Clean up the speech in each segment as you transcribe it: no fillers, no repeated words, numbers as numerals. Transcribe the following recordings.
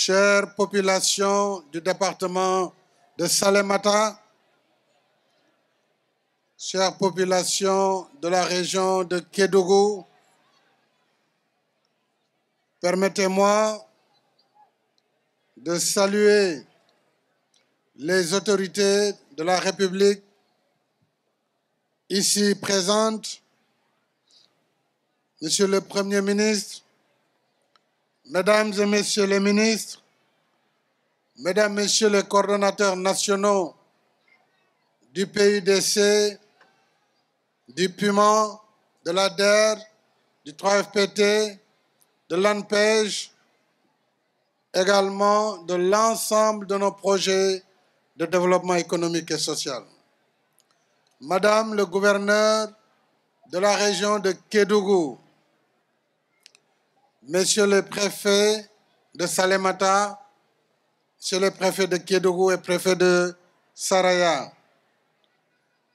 chère population du département de Salémata, chère population de la région de Kédougou, permettez-moi de saluer les autorités de la République ici présentes, Monsieur le Premier ministre, Mesdames et Messieurs les ministres, Mesdames, Messieurs les coordonnateurs nationaux du PUDC, du PUMA, de l'ADER, du 3FPT, de l'ANPEJ, également de l'ensemble de nos projets de développement économique et social. Madame le gouverneur de la région de Kédougou, Messieurs les préfets de Salémata, Messieurs les préfets de Kédougou et préfets de Saraya,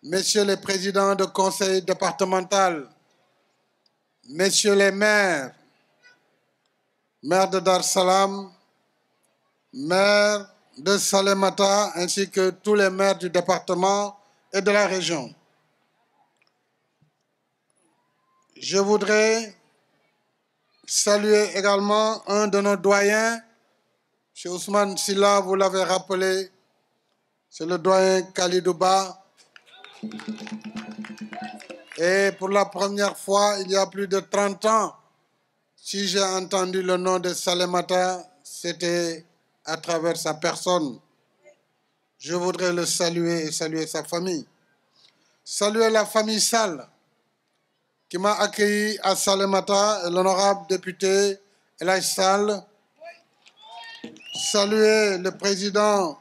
Messieurs les présidents de conseil départemental, Messieurs les maires, maire de Dar Salam, maire de Salémata, ainsi que tous les maires du département et de la région. Je voudrais saluer également un de nos doyens, M. Ousmane Silla, vous l'avez rappelé, c'est le doyen Khalidouba. Et pour la première fois, il y a plus de 30 ans, si j'ai entendu le nom de Salémata, c'était à travers sa personne. Je voudrais le saluer et saluer sa famille. Saluer la famille Sall, qui m'a accueilli à Salémata, l'honorable député Elhaj Sall. Saluer le président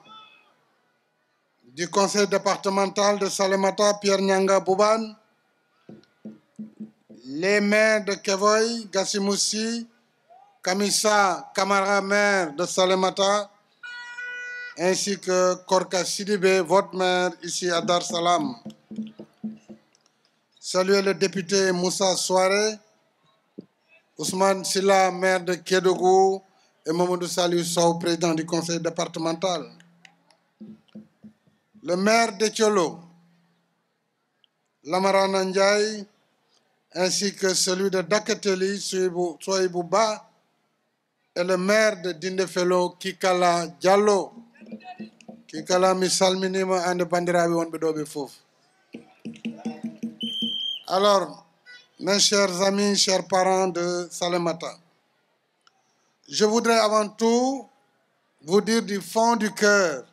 du conseil départemental de Salémata, Pierre Nyanga Bouban. Les maires de Kevoy, Gassimoussi, Kamissa Kamara, maire de Salémata, ainsi que Korka Sidibé, votre maire ici à Dar Salam. Saluer le député Moussa Souare, Ousmane Silla, maire de Kédougou, et Mamadou Saliou Sow, président du conseil départemental. Le maire de Thiolo, Lamarana Ndiaye, ainsi que celui de Dakateli, Soibou Ba, et le maire de Dindefelo, Kikala Diallo. Kikala mi salminima ande bandiraɓe wonɓe ɗo ɓe fof. Alors, mes chers amis, chers parents de Salémata, je voudrais avant tout vous dire du fond du cœur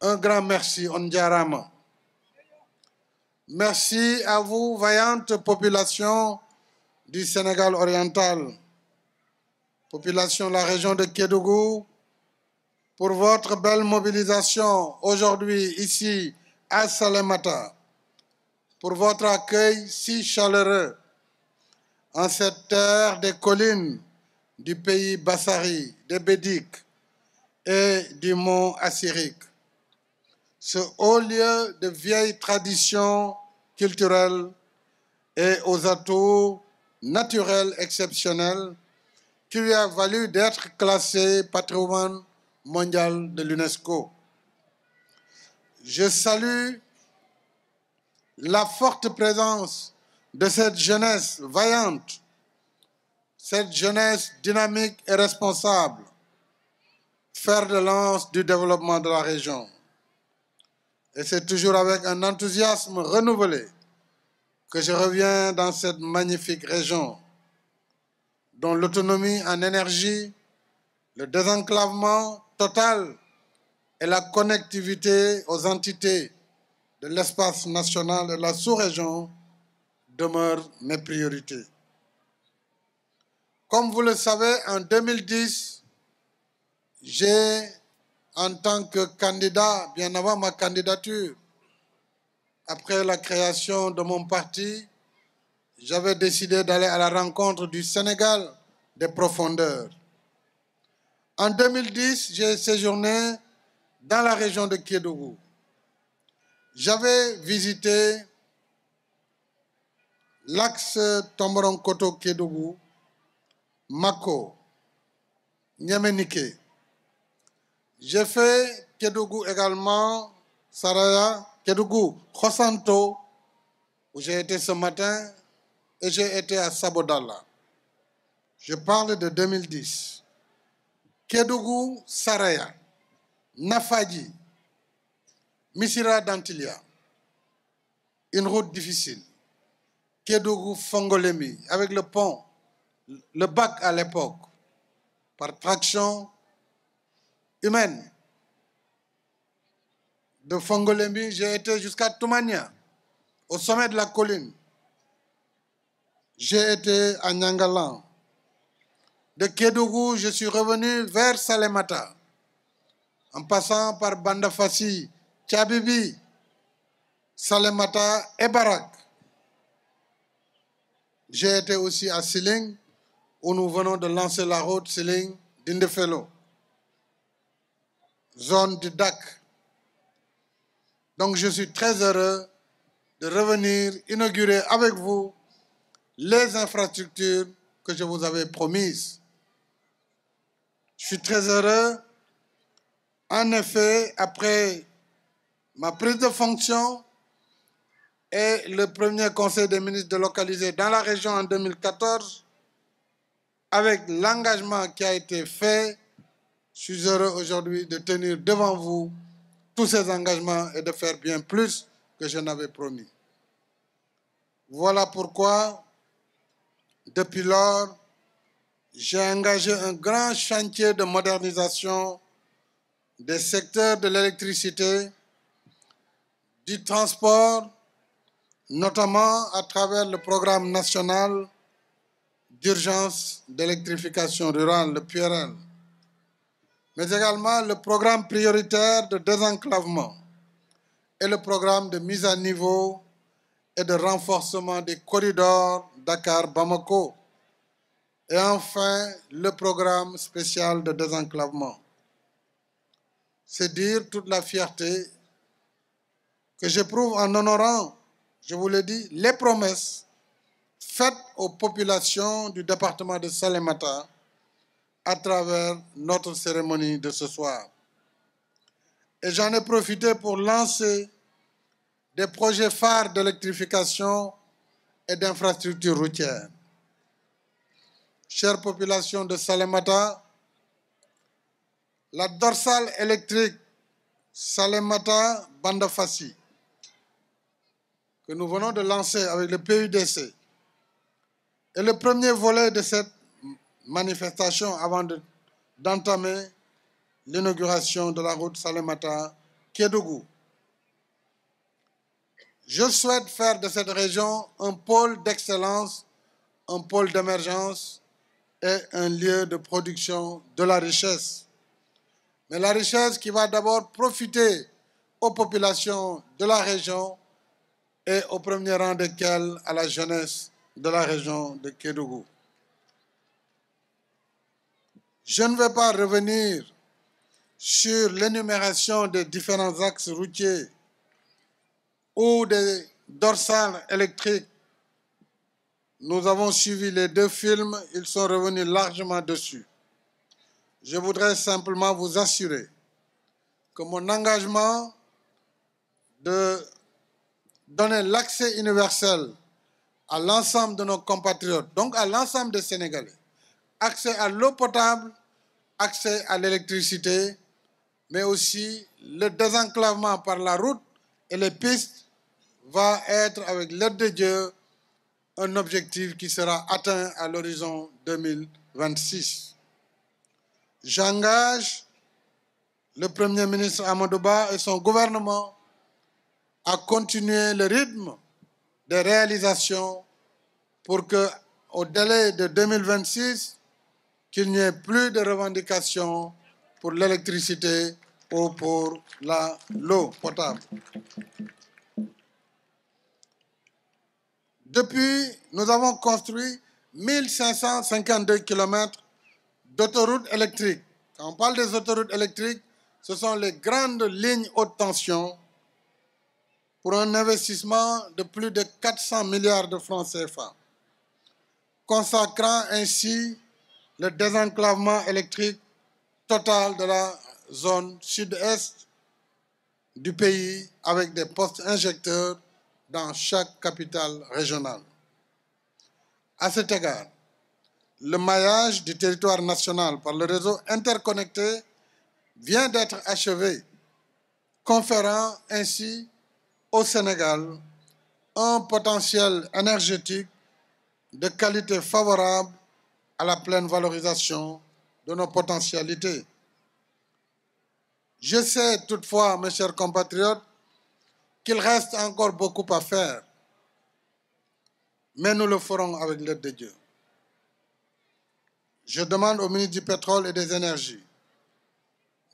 un grand merci, Ondiarama. Merci à vous, vaillante population du Sénégal oriental, population de la région de Kédougou, pour votre belle mobilisation aujourd'hui ici à Salémata, pour votre accueil si chaleureux en cette terre des collines du pays Bassari, des Bédiques et du mont Assyrique. Ce haut lieu de vieilles traditions culturelles et aux atouts naturels exceptionnels qui lui a valu d'être classé patrimoine mondial de l'UNESCO. Je salue la forte présence de cette jeunesse vaillante, cette jeunesse dynamique et responsable, fer de lance du développement de la région. Et c'est toujours avec un enthousiasme renouvelé que je reviens dans cette magnifique région, dont l'autonomie en énergie, le désenclavement total et la connectivité aux entités de l'espace national et de la sous-région demeurent mes priorités. Comme vous le savez, en 2010, j'ai, en tant que candidat, bien avant ma candidature, après la création de mon parti, j'avais décidé d'aller à la rencontre du Sénégal des profondeurs. En 2010, j'ai séjourné dans la région de Kédougou. J'avais visité l'axe Tomboronkoto-Kédougou, Mako, Niémenike. J'ai fait Kédougou également, Saraya, Kédougou, Khosanto, où j'ai été ce matin, et j'ai été à Sabodala. Je parle de 2010. Kédougou, Saraya, Nafadji, Missira d'Antilia. Une route difficile. Kédougou, Fongolemi, avec le pont, le bac à l'époque, par traction humaine. De Fongolemi, j'ai été jusqu'à Toumania, au sommet de la colline. J'ai été à Nyangalan. De Kédougou, je suis revenu vers Salémata, en passant par Bandafassi, Tchabibi, Salémata et Barak. J'ai été aussi à Siling, où nous venons de lancer la route Siling-Dindefelo, zone du DAC. Donc je suis très heureux de revenir inaugurer avec vous les infrastructures que je vous avais promises. Je suis très heureux. En effet, après ma prise de fonction et le premier conseil des ministres délocalisé dans la région en 2014, avec l'engagement qui a été fait, je suis heureux aujourd'hui de tenir devant vous tous ces engagements et de faire bien plus que je n'avais promis. Voilà pourquoi, depuis lors, j'ai engagé un grand chantier de modernisation des secteurs de l'électricité, du transport, notamment à travers le programme national d'urgence d'électrification rurale, le PURL, mais également le programme prioritaire de désenclavement et le programme de mise à niveau et de renforcement des corridors Dakar-Bamako, et enfin le programme spécial de désenclavement. C'est dire toute la fierté que j'éprouve en honorant, je vous l'ai dit, les promesses faites aux populations du département de Salémata à travers notre cérémonie de ce soir. Et j'en ai profité pour lancer des projets phares d'électrification et d'infrastructures routières. Chère population de Salémata, la dorsale électrique Salémata-Bandafassi, que nous venons de lancer avec le PUDC, est le premier volet de cette manifestation avant d'entamer l'inauguration de la route Salémata-Kédougou. Je souhaite faire de cette région un pôle d'excellence, un pôle d'émergence et un lieu de production de la richesse. Mais la richesse qui va d'abord profiter aux populations de la région et au premier rang desquelles à la jeunesse de la région de Kédougou. Je ne vais pas revenir sur l'énumération des différents axes routiers ou des dorsales électriques. Nous avons suivi les deux films, ils sont revenus largement dessus. Je voudrais simplement vous assurer que mon engagement de donner l'accès universel à l'ensemble de nos compatriotes, donc à l'ensemble des Sénégalais, accès à l'eau potable, accès à l'électricité, mais aussi le désenclavement par la route et les pistes va être, avec l'aide de Dieu, un objectif qui sera atteint à l'horizon 2026. J'engage le Premier ministre Amadou Ba et son gouvernement à continuer le rythme des réalisations pour qu'au délai de 2026, qu'il n'y ait plus de revendications pour l'électricité ou pour l'eau potable. Depuis, nous avons construit 1552 km d'autoroutes électriques. Quand on parle des autoroutes électriques, ce sont les grandes lignes haute tension pour un investissement de plus de 400 milliards de francs CFA, consacrant ainsi le désenclavement électrique totale de la zone sud-est du pays avec des postes injecteurs dans chaque capitale régionale. À cet égard, le maillage du territoire national par le réseau interconnecté vient d'être achevé, conférant ainsi au Sénégal un potentiel énergétique de qualité favorable à la pleine valorisation de nos potentialités. Je sais toutefois, mes chers compatriotes, qu'il reste encore beaucoup à faire, mais nous le ferons avec l'aide de Dieu. Je demande au ministre du Pétrole et des Énergies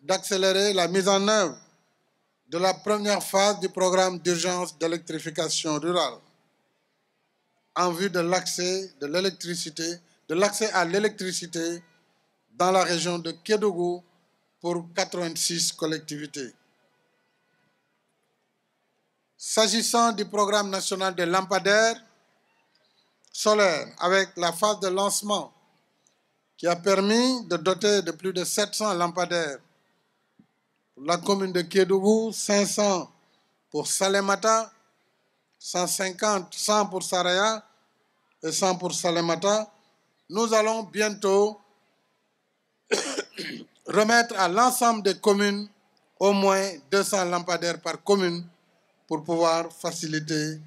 d'accélérer la mise en œuvre de la première phase du programme d'urgence d'électrification rurale en vue de l'accès à l'électricité dans la région de Kédougou pour 86 collectivités. S'agissant du programme national des lampadaires solaires, avec la phase de lancement qui a permis de doter de plus de 700 lampadaires pour la commune de Kédougou, 500 pour Salémata, 100 pour Saraya et 100 pour Salémata, nous allons bientôt remettre à l'ensemble des communes au moins 200 lampadaires par commune pour pouvoir faciliter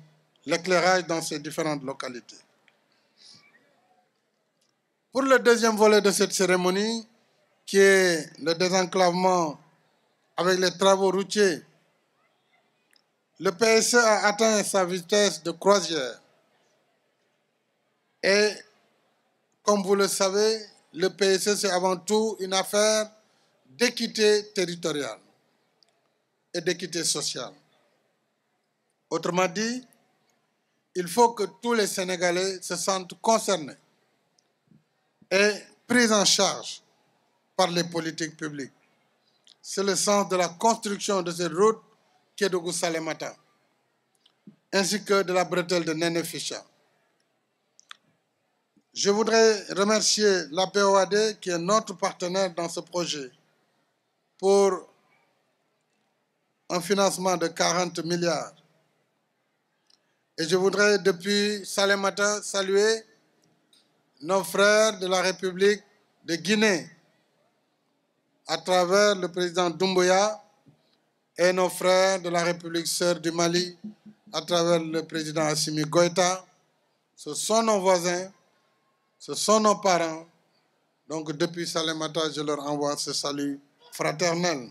l'éclairage dans ces différentes localités. Pour le deuxième volet de cette cérémonie, qui est le désenclavement avec les travaux routiers, le PSE a atteint sa vitesse de croisière. Et comme vous le savez, le PSE, c'est avant tout une affaire d'équité territoriale et d'équité sociale. Autrement dit, il faut que tous les Sénégalais se sentent concernés et pris en charge par les politiques publiques. C'est le sens de la construction de cette route Kédougou-Salémata, ainsi que de la bretelle de Néné-Ficha. Je voudrais remercier la BOAD, qui est notre partenaire dans ce projet, pour un financement de 40 milliards. Et je voudrais, depuis Salémata, saluer nos frères de la République de Guinée, à travers le président Doumbouya, et nos frères de la République sœur du Mali, à travers le président Assimi Goïta. Ce sont nos voisins, ce sont nos parents. Donc depuis Salémata, je leur envoie ce salut fraternel.